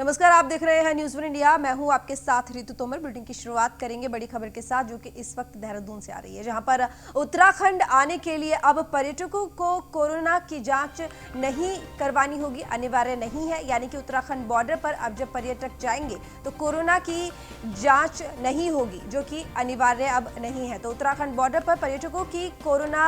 नमस्कार, आप देख रहे हैं न्यूज़ वन इंडिया। मैं हूं आपके साथ रितु तोमर। बुलेटिन की शुरुआत करेंगे बड़ी खबर के साथ, जो कि इस वक्त देहरादून से आ रही है, जहां पर उत्तराखंड आने के लिए अब पर्यटकों को कोरोना की जांच नहीं करवानी होगी, अनिवार्य नहीं है। यानी कि उत्तराखंड बॉर्डर पर अब जब पर्यटक जाएंगे तो कोरोना की जांच नहीं होगी, जो कि अनिवार्य अब नहीं है। तो उत्तराखंड बॉर्डर पर पर्यटकों की कोरोना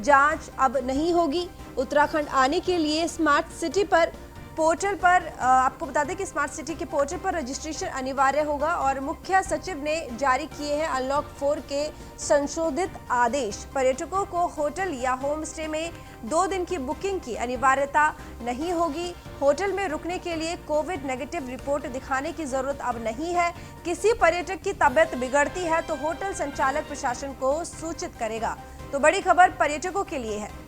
जांच अब नहीं होगी। उत्तराखंड आने के लिए स्मार्ट सिटी पर पोर्टल पर आपको बता दें कि स्मार्ट सिटी के पोर्टल पर रजिस्ट्रेशन अनिवार्य होगा और मुख्य सचिव ने जारी किए हैं अनलॉक 4 के संशोधित आदेश। पर्यटकों को होटल या होम स्टे में 2 दिन की बुकिंग की अनिवार्यता नहीं होगी। होटल में रुकने के लिए कोविड नेगेटिव रिपोर्ट दिखाने की जरूरत अब नहीं है। किसी पर्यटक की तबीयत बिगड़ती है तो होटल संचालक प्रशासन को सूचित करेगा। तो बड़ी खबर पर्यटकों के लिए है।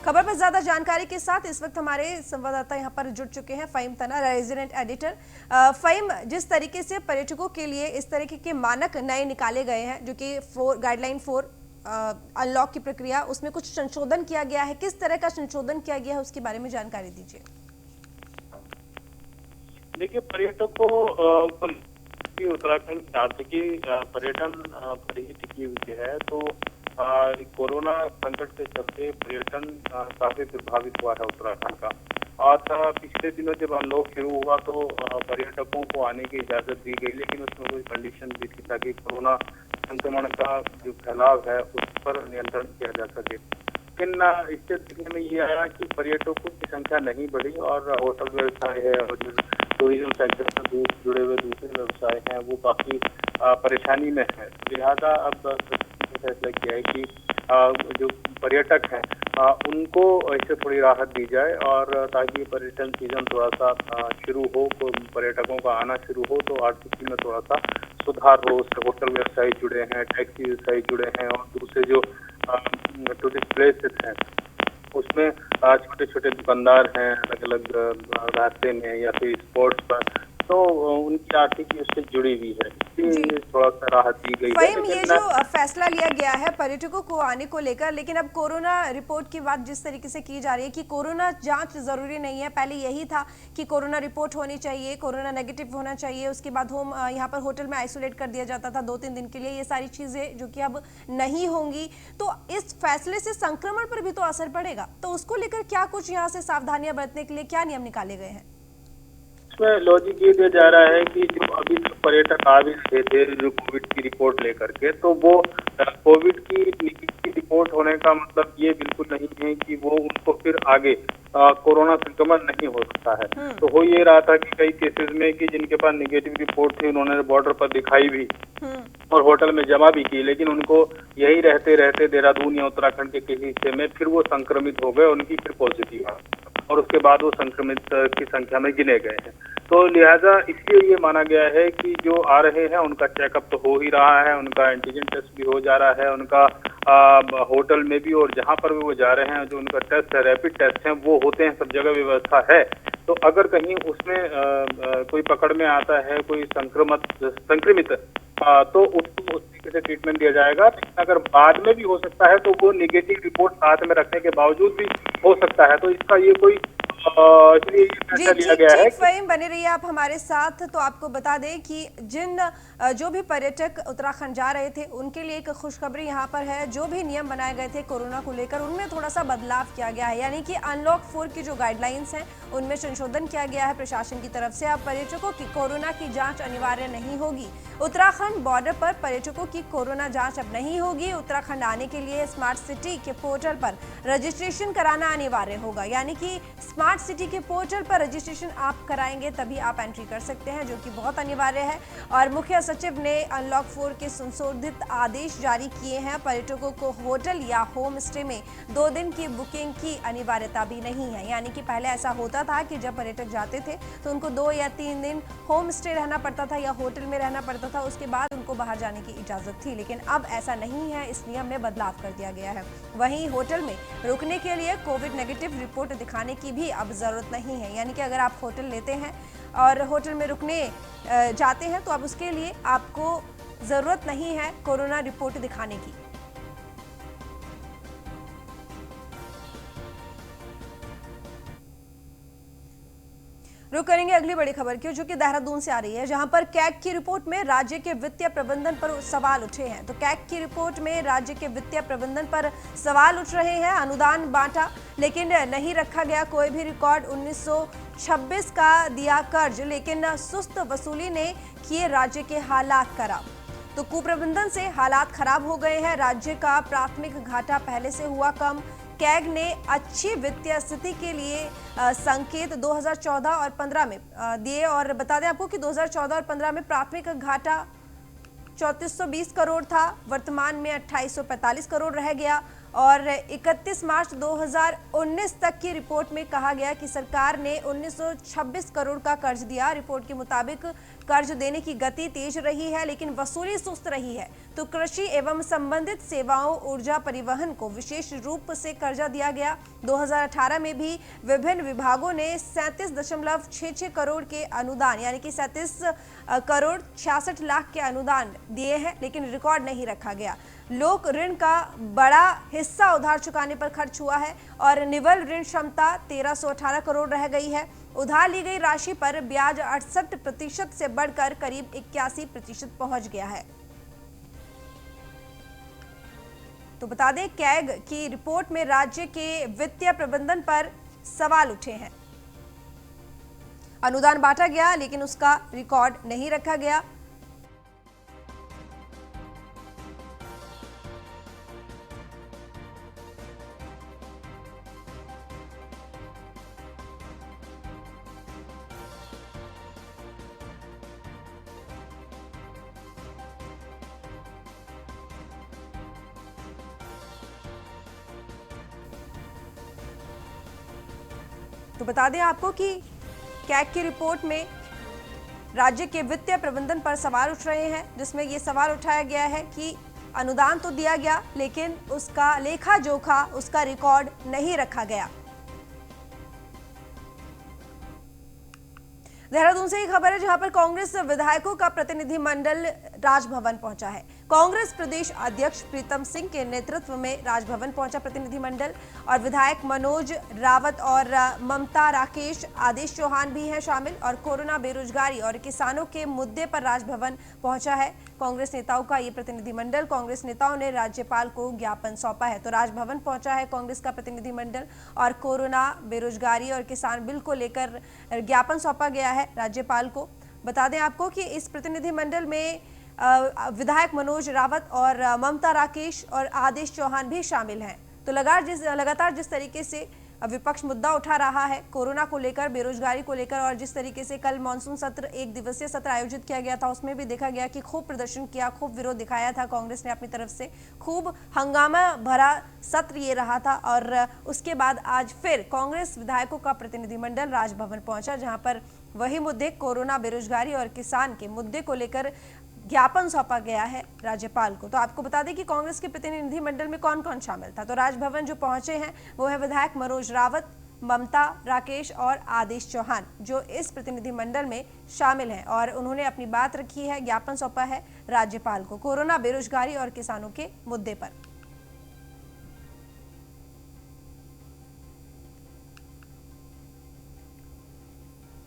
खबर पर ज्यादा जानकारी के साथ इस वक्त हमारे संवाददाता यहां पर जुड़ चुके हैं। फहीम तना, रेजिडेंट एडिटर। फहीम, जिस तरीके से पर्यटकों के लिए इस तरीके के मानक नए निकाले गए हैं, जो कि गाइडलाइन 4 अनलॉक की प्रक्रिया, उसमें कुछ संशोधन किया गया है। किस तरह का संशोधन किया गया है, उसके बारे में जानकारी दीजिए। देखिए, पर्यटकों की उत्तराखंड आर्थिकी पर्यटन पर ही टिकी हुई है। तो कोरोना संकट के चलते पर्यटन काफी प्रभावित हुआ है उत्तराखंड का। और पिछले दिनों जब अनलॉक शुरू हुआ तो पर्यटकों को आने की इजाजत दी गई, लेकिन उसमें कोई कंडीशन भी थी ताकि कोरोना संक्रमण का जो फैलाव है उस पर नियंत्रण किया जा सके। लेकिन इससे देखने में ये आया कि पर्यटकों की संख्या नहीं बढ़ी और होटल व्यवसाय है और जो टूरिज्म सेक्टर से जुड़े हुए दूसरे व्यवसाय हैं वो काफी परेशानी में है। लिहाजा अब फैसला किया है कि जो पर्यटक हैं उनको इससे थोड़ी राहत दी जाए और ताकि पर्यटन सीजन थोड़ा सा शुरू हो, तो पर्यटकों का आना शुरू हो तो आर्थिकी में थोड़ा सा सुधार हो। उससे होटल व्यवसाय जुड़े हैं, टैक्सी व्यवसाय जुड़े हैं और दूसरे जो टूरिस्ट प्लेसेस हैं उसमें छोटे छोटे दुकानदार हैं अलग अलग रास्ते में या फिर स्पॉट्स पर, तो उनकी आर्थिकी उससे जुड़ी हुई है, इसलिए थोड़ा सा राहत दी गई है। ये जो फैसला लिया गया है पर्यटकों को आने को लेकर, लेकिन अब कोरोना रिपोर्ट की बात जिस तरीके से की जा रही है कि कोरोना जांच जरूरी नहीं है। पहले यही था कि कोरोना रिपोर्ट होनी चाहिए, कोरोना नेगेटिव होना चाहिए, उसके बाद यहाँ पर होटल में आइसोलेट कर दिया जाता था 2-3 दिन के लिए। ये सारी चीजें जो कि अब नहीं होंगी, तो इस फैसले से संक्रमण पर भी तो असर पड़ेगा। तो उसको लेकर क्या कुछ यहाँ से सावधानियां बरतने के लिए क्या नियम निकाले गए हैं? इसमें लॉजिक ये दिया जा रहा है कि जो अभी तक पर्यटक आ भी रहे थे जो कोविड की रिपोर्ट लेकर के, तो वो कोविड की रिपोर्ट होने का मतलब ये बिल्कुल नहीं है कि वो उनको फिर आगे कोरोना संक्रमण नहीं हो सकता है। तो हो ये रहा था कि कई केसेस में कि जिनके पास निगेटिव रिपोर्ट थी उन्होंने बॉर्डर पर दिखाई भी और होटल में जमा भी की, लेकिन उनको यही रहते रहते देहरादून या उत्तराखंड के किसी हिस्से में फिर वो संक्रमित हो गए, उनकी फिर पॉजिटिव आ और उसके बाद वो संक्रमित की संख्या में गिने गए हैं। तो लिहाजा इसलिए ये माना गया है कि जो आ रहे हैं उनका चेकअप तो हो ही रहा है, उनका एंटीजन टेस्ट भी हो जा रहा है, उनका होटल में भी और जहां पर भी वो जा रहे हैं जो उनका टेस्ट है, रैपिड टेस्ट है, वो होते हैं, सब जगह व्यवस्था है। तो अगर कहीं उसमें कोई पकड़ में आता है, कोई संक्रमित तो उसको उस तरीके से ट्रीटमेंट दिया जाएगा। लेकिन अगर बाद में भी हो सकता है तो वो निगेटिव रिपोर्ट साथ में रखने के बावजूद भी हो सकता है। तो इसका ये कोई जी ठीक, फहीम बने रहिए आप हमारे साथ। तो आपको बता दें कि जो भी पर्यटक उत्तराखंड जा रहे थे उनके लिए एक खुशखबरी यहाँ पर है। जो भी नियम बनाए गए थे कोरोना को लेकर उनमें थोड़ा सा बदलाव किया गया है, यानी कि अनलॉक 4 की जो गाइडलाइंस हैं उनमें संशोधन किया गया है प्रशासन की तरफ से। अब पर्यटकों की कोरोना की जांच अनिवार्य नहीं होगी। उत्तराखंड बॉर्डर पर पर्यटकों की कोरोना जांच अब नहीं होगी। उत्तराखंड आने के लिए स्मार्ट सिटी के पोर्टल पर रजिस्ट्रेशन कराना अनिवार्य होगा, यानी कि स्मार्ट सिटी के पोर्टल पर रजिस्ट्रेशन आप कराएंगे तभी आप एंट्री कर सकते हैं, जो कि बहुत अनिवार्य है। और मुख्य सचिव ने अनलॉक 4 के संशोधित आदेश जारी किए हैं। पर्यटकों को होटल या होम स्टे में 2 दिन की बुकिंग की अनिवार्यता भी नहीं है। यानी कि पहले ऐसा होता था कि जब पर्यटक जाते थे तो उनको 2 या 3 दिन होम स्टे रहना पड़ता था या होटल में रहना पड़ता था, उसके बाद उनको बाहर जाने की इजाजत थी। लेकिन अब ऐसा नहीं है, इस नियम में बदलाव कर दिया गया है। वहीं होटल में रुकने के लिए कोविड नेगेटिव रिपोर्ट दिखाने की भी अब जरूरत नहीं है। यानी कि अगर आप होटल लेते हैं और होटल में रुकने जाते हैं तो अब उसके लिए आपको जरूरत नहीं है कोरोना रिपोर्ट दिखाने की। रुक करेंगे अगली बड़ी खबर की, जो कि देहरादून से आ रही है, जहां पर कैग की रिपोर्ट में राज्य के वित्तीय प्रबंधन पर सवाल उठे हैं। तो कैग की रिपोर्ट में राज्य के वित्तीय प्रबंधन पर सवाल उठ रहे हैं। अनुदान बांटा लेकिन नहीं रखा गया कोई भी रिकॉर्ड। 1926 का दिया कर्ज लेकिन सुस्त वसूली ने किए राज्य के हालात खराब। तो कुप्रबंधन से हालात खराब हो गए हैं। राज्य का प्राथमिक घाटा पहले से हुआ कम। कैग ने अच्छी वित्तीय स्थिति के लिए संकेत 2014 और 15 में दिए। और बता दें आपको कि 2014 और 15 में प्राथमिक घाटा 3420 करोड़ था, वर्तमान में 2845 करोड़ रह गया। और 31 मार्च 2019 तक की रिपोर्ट में कहा गया कि सरकार ने 1926 करोड़ का कर्ज दिया। रिपोर्ट के मुताबिक कर्ज देने की गति तेज रही है लेकिन वसूली सुस्त रही है। तो कृषि एवं संबंधित सेवाओं, ऊर्जा, परिवहन को विशेष रूप से कर्जा दिया गया। 2018 में भी विभिन्न विभागों ने 37.66 करोड़ के अनुदान यानी कि 37 करोड़ 66 लाख के अनुदान दिए हैं, लेकिन रिकॉर्ड नहीं रखा गया। लोक ऋण का बड़ा हिस्सा उधार चुकाने पर खर्च हुआ है और निवल ऋण क्षमता 1318 करोड़ रह गई है। उधार ली गई राशि पर ब्याज 68% से बढ़कर करीब 81% पहुंच गया है। तो बता दें, कैग की रिपोर्ट में राज्य के वित्तीय प्रबंधन पर सवाल उठे हैं। अनुदान बांटा गया लेकिन उसका रिकॉर्ड नहीं रखा गया। तो बता दें आपको कि कैग की रिपोर्ट में राज्य के वित्तीय प्रबंधन पर सवाल उठ रहे हैं, जिसमें यह सवाल उठाया गया है कि अनुदान तो दिया गया लेकिन उसका लेखा जोखा, उसका रिकॉर्ड नहीं रखा गया। देहरादून से ही खबर है, जहां पर कांग्रेस विधायकों का प्रतिनिधिमंडल राजभवन पहुंचा है। कांग्रेस प्रदेश अध्यक्ष प्रीतम सिंह के नेतृत्व में राजभवन पहुंचा प्रतिनिधिमंडल और विधायक मनोज रावत और ममता राकेश, आदेश चौहान भी हैं शामिल। और कोरोना, बेरोजगारी और किसानों के मुद्दे पर राजभवन पहुंचा है कांग्रेस नेताओं का ये प्रतिनिधिमंडल। कांग्रेस नेताओं ने राज्यपाल को ज्ञापन सौंपा है। तो राजभवन पहुंचा है कांग्रेस का प्रतिनिधिमंडल और कोरोना, बेरोजगारी और किसान बिल को लेकर ज्ञापन सौंपा गया है राज्यपाल को। बता दें आपको कि इस प्रतिनिधिमंडल में विधायक मनोज रावत और ममता राकेश और आदेश चौहान भी शामिल हैं। तो लगातार जिस तरीके से विपक्ष मुद्दा उठा रहा है कोरोना को लेकर, बेरोजगारी को लेकर, और जिस तरीके से कल मानसून सत्र, एक दिवसीय सत्र आयोजित किया गया था, उसमें भी देखा गया कि खूब प्रदर्शन किया, खूब विरोध दिखाया था कांग्रेस ने अपनी तरफ से। खूब हंगामा भरा सत्र ये रहा था। और उसके बाद आज फिर कांग्रेस विधायकों का प्रतिनिधिमंडल राजभवन पहुंचा, जहां पर वही मुद्दे, कोरोना, बेरोजगारी और किसान के मुद्दे को लेकर ज्ञापन सौंपा गया है राज्यपाल को। तो आपको बता दें कि कांग्रेस के प्रतिनिधिमंडल में कौन कौन शामिल था। तो राजभवन जो पहुंचे हैं वो है विधायक मनोज रावत, ममता राकेश और आदेश चौहान, जो इस प्रतिनिधिमंडल में शामिल हैं। और उन्होंने अपनी बात रखी है, ज्ञापन सौंपा है राज्यपाल को कोरोना, बेरोजगारी और किसानों के मुद्दे पर।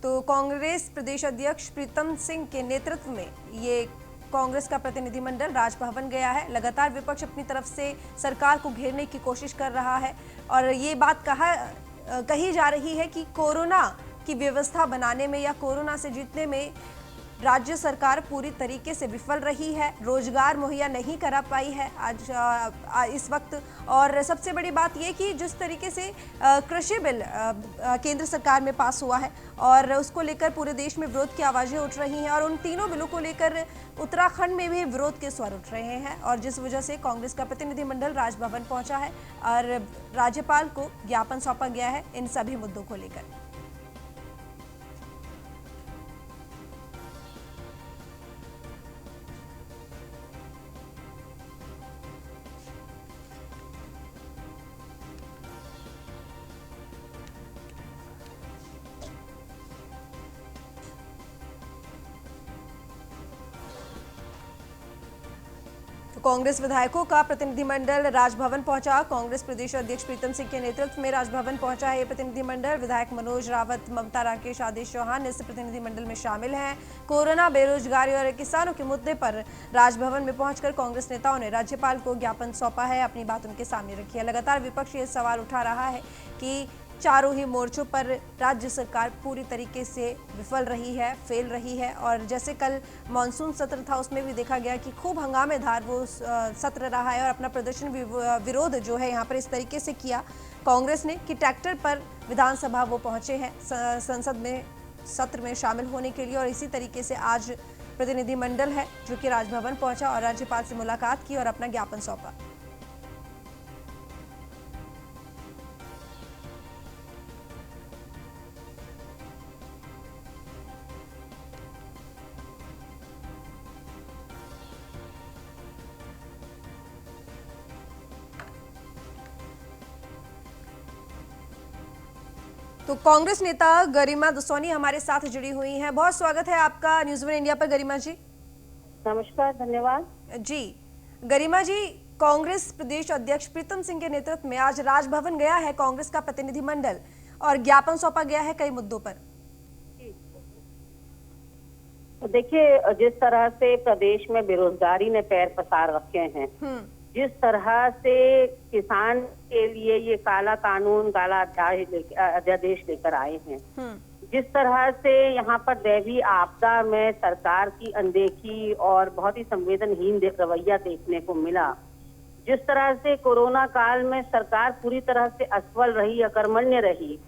तो कांग्रेस प्रदेश अध्यक्ष प्रीतम सिंह के नेतृत्व में ये कांग्रेस का प्रतिनिधिमंडल राजभवन गया है। लगातार विपक्ष अपनी तरफ से सरकार को घेरने की कोशिश कर रहा है और ये बात कही जा रही है कि कोरोना की व्यवस्था बनाने में या कोरोना से जीतने में राज्य सरकार पूरी तरीके से विफल रही है, रोजगार मुहैया नहीं करा पाई है आज इस वक्त। और सबसे बड़ी बात यह कि जिस तरीके से कृषि बिल केंद्र सरकार में पास हुआ है और उसको लेकर पूरे देश में विरोध की आवाजें उठ रही हैं और उन तीनों बिलों को लेकर उत्तराखंड में भी विरोध के स्वर उठ रहे हैं। और जिस वजह से कांग्रेस का प्रतिनिधिमंडल राजभवन पहुंचा है और राज्यपाल को ज्ञापन सौंपा गया है इन सभी मुद्दों को लेकर। कांग्रेस विधायकों का प्रतिनिधिमंडल राजभवन पहुंचा। कांग्रेस प्रदेश अध्यक्ष प्रीतम सिंह के नेतृत्व में राजभवन पहुंचा है ये प्रतिनिधिमंडल। विधायक मनोज रावत, ममता राकेश, आदेश चौहान इस प्रतिनिधिमंडल में शामिल हैं। कोरोना, बेरोजगारी और किसानों के मुद्दे पर राजभवन में पहुंचकर कांग्रेस नेताओं ने राज्यपाल को ज्ञापन सौंपा है, अपनी बात उनके सामने रखी है। लगातार विपक्ष ये सवाल उठा रहा है कि चारों ही मोर्चों पर राज्य सरकार पूरी तरीके से विफल रही है, फेल रही है। और जैसे कल मानसून सत्र था उसमें भी देखा गया कि खूब हंगामेदार वो सत्र रहा है और अपना प्रदर्शन विरोध जो है यहाँ पर इस तरीके से किया कांग्रेस ने कि ट्रैक्टर पर विधानसभा वो पहुंचे हैं संसद में सत्र में शामिल होने के लिए। और इसी तरीके से आज प्रतिनिधिमंडल है जो कि राजभवन पहुंचा और राज्यपाल से मुलाकात की और अपना ज्ञापन सौंपा। तो कांग्रेस नेता गरिमा दसौनी हमारे साथ जुड़ी हुई हैं। बहुत स्वागत है आपका न्यूज़ वन इंडिया पर गरिमा जी। नमस्कार, धन्यवाद जी गरिमा जी, कांग्रेस प्रदेश अध्यक्ष प्रीतम सिंह के नेतृत्व में आज राजभवन गया है कांग्रेस का प्रतिनिधिमंडल और ज्ञापन सौंपा गया है कई मुद्दों पर। तो देखिए, जिस तरह से प्रदेश में बेरोजगारी ने पैर पसार रखे हैं, जिस तरह से किसान के लिए ये काला कानून, काला अध्यादेश लेकर आए हैं, जिस तरह से यहाँ पर दैवीय आपदा में सरकार की अनदेखी और बहुत ही संवेदनहीन रवैया देखने को मिला, जिस तरह से कोरोना काल में सरकार पूरी तरह से असफल रही, अकर्मण्य रही,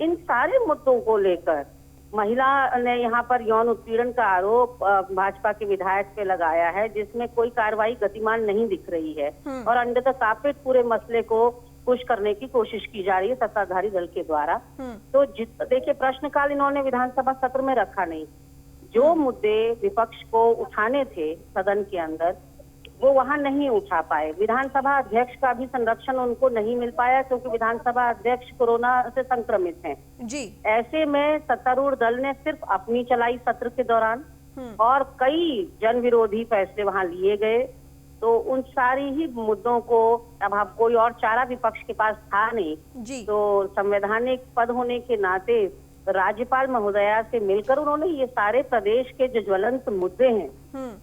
इन सारे मुद्दों को लेकर महिला ने यहाँ पर यौन उत्पीड़न का आरोप भाजपा के विधायक पे लगाया है, जिसमें कोई कार्रवाई गतिमान नहीं दिख रही है और अंडर द कारपेट पूरे मसले को पुश करने की कोशिश की जा रही है सत्ताधारी दल के द्वारा। तो देखिए, प्रश्नकाल इन्होंने विधानसभा सत्र में रखा नहीं। जो मुद्दे विपक्ष को उठाने थे सदन के अंदर, वो वहां नहीं उठा पाए। विधानसभा अध्यक्ष का भी संरक्षण उनको नहीं मिल पाया क्योंकि विधानसभा अध्यक्ष कोरोना से संक्रमित हैं। जी। ऐसे में सत्तारूढ़ दल ने सिर्फ अपनी चलाई सत्र के दौरान और कई जन विरोधी फैसले वहां लिए गए। तो उन सारी ही मुद्दों को अब कोई और चारा विपक्ष के पास था नहीं जी। तो संवैधानिक पद होने के नाते राज्यपाल महोदया से मिलकर उन्होंने ये सारे प्रदेश के जो ज्वलंत मुद्दे हैं,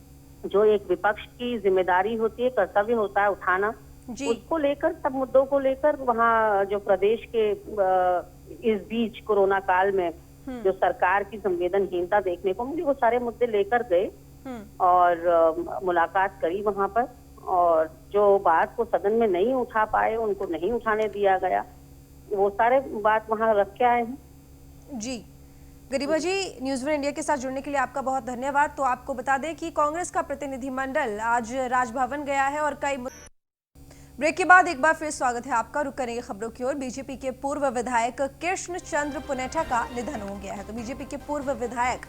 जो एक विपक्ष की जिम्मेदारी होती है, कर्तव्य होता है उठाना, उसको लेकर, सब मुद्दों को लेकर वहाँ जो प्रदेश के इस बीच कोरोना काल में जो सरकार की संवेदनहीनता देखने को मिली, वो सारे मुद्दे लेकर गए और मुलाकात करी वहाँ पर। और जो बात को सदन में नहीं उठा पाए, उनको नहीं उठाने दिया गया, वो सारे बात वहाँ रख के आए हैं। जी गरिमा जी, न्यूज़ वन इंडिया के साथ जुड़ने के लिए आपका बहुत धन्यवाद। तो आपको बता दें कि कांग्रेस का प्रतिनिधिमंडल आज राजभवन गया है और कई ब्रेक के बाद एक बार फिर स्वागत है आपका। रुक करेंगे खबरों की ओर। बीजेपी के पूर्व विधायक कृष्ण चंद्र पुनेठा का निधन हो गया है। तो बीजेपी के पूर्व विधायक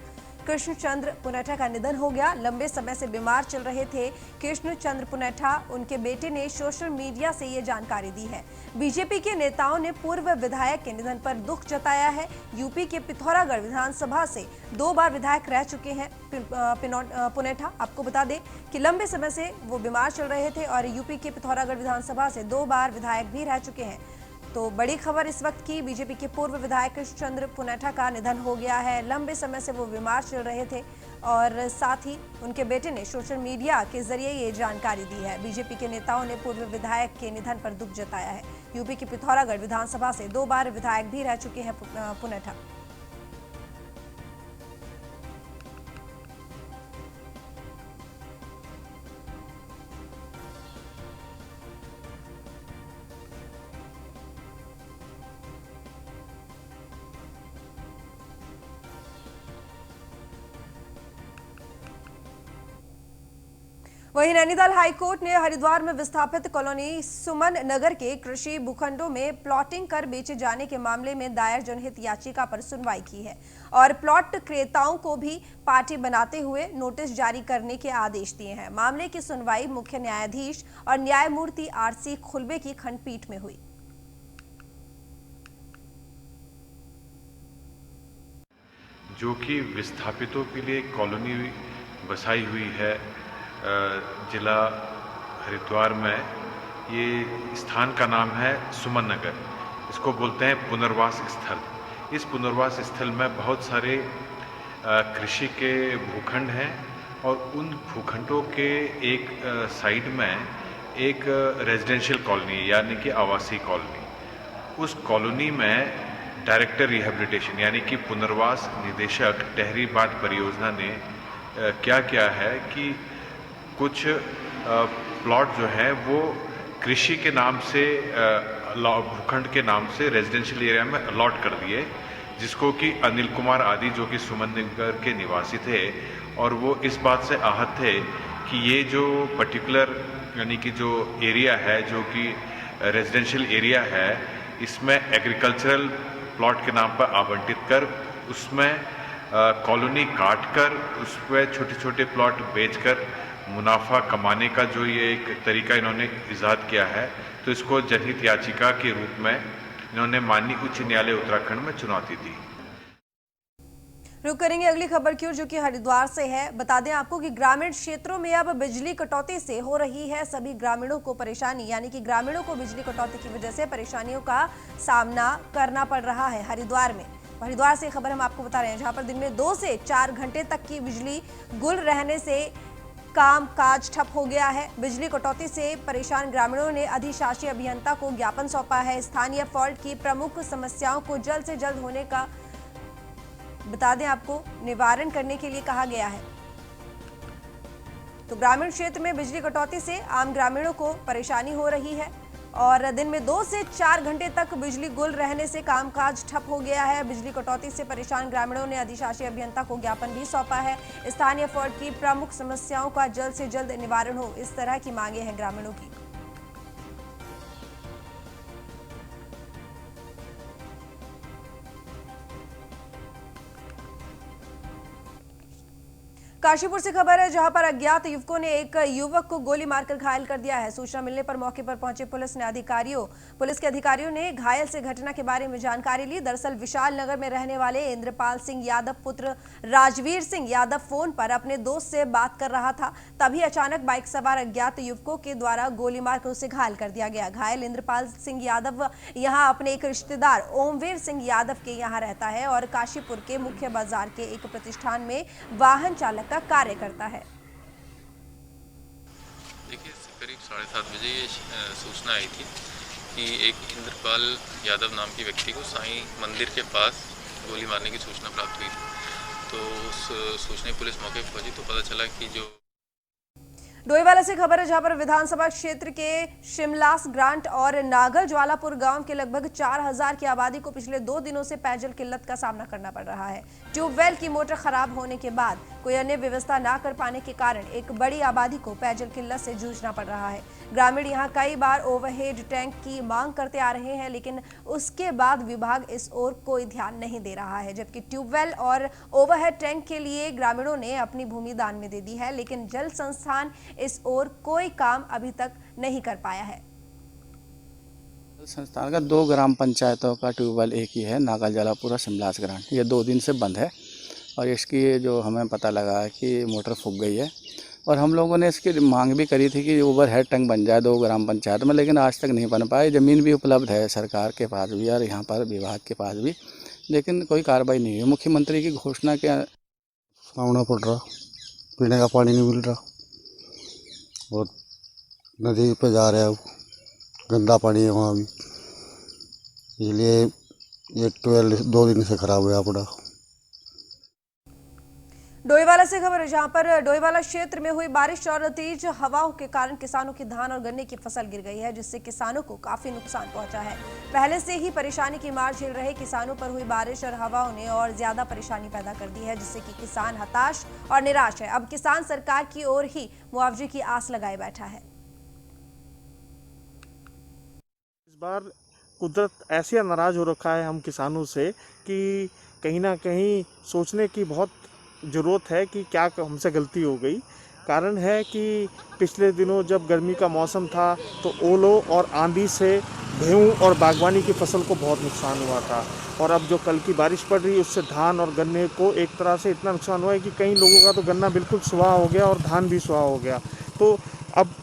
कृष्ण चंद्र पुनेठा का निधन हो गया। लंबे समय से बीमार चल रहे थे कृष्ण चंद्र पुनेठा। उनके बेटे ने सोशल मीडिया से ये जानकारी दी है। बीजेपी के नेताओं ने पूर्व विधायक के निधन पर दुख जताया है। यूपी के पिथौरागढ़ विधानसभा से 2 बार विधायक रह चुके हैं पुनेठा। आपको बता दें कि लंबे समय से वो बीमार चल रहे थे और यूपी के पिथौरागढ़ विधानसभा से 2 बार विधायक भी रह चुके हैं। तो बड़ी खबर इस वक्त की, बीजेपी के पूर्व विधायक कृष्ण चंद्र पुनेठा का निधन हो गया है। लंबे समय से वो बीमार चल रहे थे और साथ ही उनके बेटे ने सोशल मीडिया के जरिए ये जानकारी दी है। बीजेपी के नेताओं ने पूर्व विधायक के निधन पर दुख जताया है। यूपी के पिथौरागढ़ विधानसभा से 2 बार विधायक भी रह चुके हैं पुनेठा। वहीं नैनीताल हाईकोर्ट ने हरिद्वार में विस्थापित कॉलोनी सुमन नगर के कृषि भूखंडों में प्लॉटिंग कर बेचे जाने के मामले में दायर जनहित याचिका पर सुनवाई की है और प्लॉट क्रेताओं को भी पार्टी बनाते हुए नोटिस जारी करने के आदेश दिए हैं। मामले की सुनवाई मुख्य न्यायाधीश और न्यायमूर्ति आरसी खुलबे की खंडपीठ में हुई। जो कि विस्थापितों के लिए कॉलोनी बसाई हुई है जिला हरिद्वार में ये स्थान का नाम है सुमन नगर। इसको बोलते हैं पुनर्वास स्थल। इस पुनर्वास स्थल में बहुत सारे कृषि के भूखंड हैं और उन भूखंडों के एक साइड में एक रेजिडेंशियल कॉलोनी यानी कि आवासीय कॉलोनी। उस कॉलोनी में डायरेक्टर रिहेबिलिटेशन यानी कि पुनर्वास निदेशक टेहरी बाट परियोजना ने क्या किया है कि कुछ प्लॉट जो है वो कृषि के नाम से भूखंड के नाम से रेजिडेंशियल एरिया में अलॉट कर दिए, जिसको कि अनिल कुमार आदि जो कि सुमन नगर के निवासी थे और वो इस बात से आहत थे कि ये जो पर्टिकुलर यानी कि जो एरिया है जो कि रेजिडेंशियल एरिया है इसमें एग्रीकल्चरल प्लॉट के नाम पर आवंटित कर उसमें कॉलोनी काट कर उस पर छोटे छोटे प्लॉट बेचकर मुनाफा कमाने का जो ये एक तरीका इन्होंने इजाद किया है, तो इसको जनहित याचिका के रूप में इन्होंने माननीय उच्च न्यायालय उत्तराखंड में चुनौती दी। रुक करेंगे अगली खबर की ओर जो कि हरिद्वार से है। बता दें आपको कि ग्रामीण क्षेत्रों में अब बिजली कटौती से हो रही है सभी ग्रामीणों को परेशानी, यानी कि ग्रामीणों को बिजली कटौती की वजह से परेशानियों का सामना करना पड़ रहा है हरिद्वार में। हरिद्वार से खबर हम आपको बता रहे हैं, जहां पर दिन में 2 से 4 घंटे तक की बिजली गुल रहने से काम काज ठप हो गया है। बिजली कटौती से परेशान ग्रामीणों ने अधिशासी अभियंता को ज्ञापन सौंपा है। स्थानीय फॉल्ट की प्रमुख समस्याओं को जल्द से जल्द होने का बता दें आपको निवारण करने के लिए कहा गया है। तो ग्रामीण क्षेत्र में बिजली कटौती से आम ग्रामीणों को परेशानी हो रही है और दिन में 2 से 4 घंटे तक बिजली गुल रहने से कामकाज ठप हो गया है। बिजली कटौती से परेशान ग्रामीणों ने अधिशासी अभियंता को ज्ञापन भी सौंपा है। स्थानीय फॉल्ट की प्रमुख समस्याओं का जल्द से जल्द निवारण हो, इस तरह की मांगे हैं ग्रामीणों की। काशीपुर से खबर है, जहां पर अज्ञात युवकों ने एक युवक को गोली मारकर घायल कर दिया है। सूचना मिलने पर मौके पर पहुंचे पुलिस के अधिकारियों ने घायल से घटना के बारे में जानकारी ली। दरअसल विशाल नगर में रहने वाले इंद्रपाल सिंह यादव पुत्र राजवीर सिंह यादव फोन पर अपने दोस्त से बात कर रहा था, तभी अचानक बाइक सवार अज्ञात युवकों के द्वारा गोली मारकर उसे घायल कर दिया गया। घायल इंद्रपाल सिंह यादव यहाँ अपने एक रिश्तेदार ओमवीर सिंह यादव के यहाँ रहता है और काशीपुर के मुख्य बाजार के एक प्रतिष्ठान में वाहन चालक का कार्य करता है। देखिए, करीब 7:30 बजे ये सूचना आई थी कि एक इंद्रपाल यादव नाम के व्यक्ति को साईं मंदिर के पास गोली मारने की सूचना प्राप्त हुई थी। तो उस सूचना पुलिस मौके पर पहुंची तो पता चला कि जो डोईवाला से खबर है, जहां पर विधानसभा क्षेत्र के शिमलास ग्रांट और नागल ज्वालापुर गांव के लगभग 4000 की आबादी को पिछले 2 दिनों से पेयजल किल्लत का सामना करना पड़ रहा है। ट्यूबवेल की मोटर खराब होने के बाद कोई अन्य व्यवस्था न कर पाने के कारण एक बड़ी आबादी को पेयजल किल्लत से जूझना पड़ रहा है। ग्रामीण यहां कई बार ओवरहेड टैंक की मांग करते आ रहे हैं, लेकिन उसके बाद विभाग इस ओर कोई ध्यान नहीं दे रहा है। जबकि ट्यूबवेल और ओवरहेड टैंक के लिए ग्रामीणों ने अपनी भूमि दान में दे दी है, लेकिन जल संस्थान इस ओर कोई काम अभी तक नहीं कर पाया है। संस्थान का 2 ग्राम पंचायतों का ट्यूबवेल एक ही है, नागल ज्वालापुर शिमलास ग्रांट। ये 2 दिन से बंद है और इसकी जो हमें पता लगा है कि मोटर फूक गई है और हम लोगों ने इसकी मांग भी करी थी कि ओवरहेड टैंक बन जाए 2 ग्राम पंचायत में, लेकिन आज तक नहीं बन पाए। ज़मीन भी उपलब्ध है सरकार के पास भी और यहाँ पर विभाग के पास भी, लेकिन कोई कार्रवाई नहीं हुई। मुख्यमंत्री की घोषणा के सामना पड़ रहा, पीने का पानी नहीं मिल रहा और नदी पे जा रहे हैं, गंदा पानी है वहाँ भी, इसलिए ये ट्यूबवेल 2 दिन से खराब हुआ पड़ा। डोईवाला से खबर है, जहां पर डोईवाला क्षेत्र में हुई बारिश और तेज हवाओं के कारण किसानों की धान और गन्ने की फसल गिर गई है, जिससे किसानों को काफी नुकसान पहुंचा है। पहले से ही परेशानी की मार झेल रहे किसानों पर हुई बारिश और हवाओं ने और ज्यादा परेशानी पैदा कर दी है, जिससे कि किसान हताश और निराश है। अब किसान सरकार की ओर ही मुआवजे की आस लगाए बैठा है। इस बार कुदरत ऐसे नाराज हो रखा है हम किसानों से कि कहीं ना कहीं सोचने की बहुत ज़रूरत है कि क्या हमसे गलती हो गई। कारण है कि पिछले दिनों जब गर्मी का मौसम था तो ओलों और आंधी से गेहूं और बागवानी की फसल को बहुत नुकसान हुआ था, और अब जो कल की बारिश पड़ रही है उससे धान और गन्ने को एक तरह से इतना नुकसान हुआ है कि कई लोगों का तो गन्ना बिल्कुल सुहा हो गया और धान भी सुहा हो गया। तो अब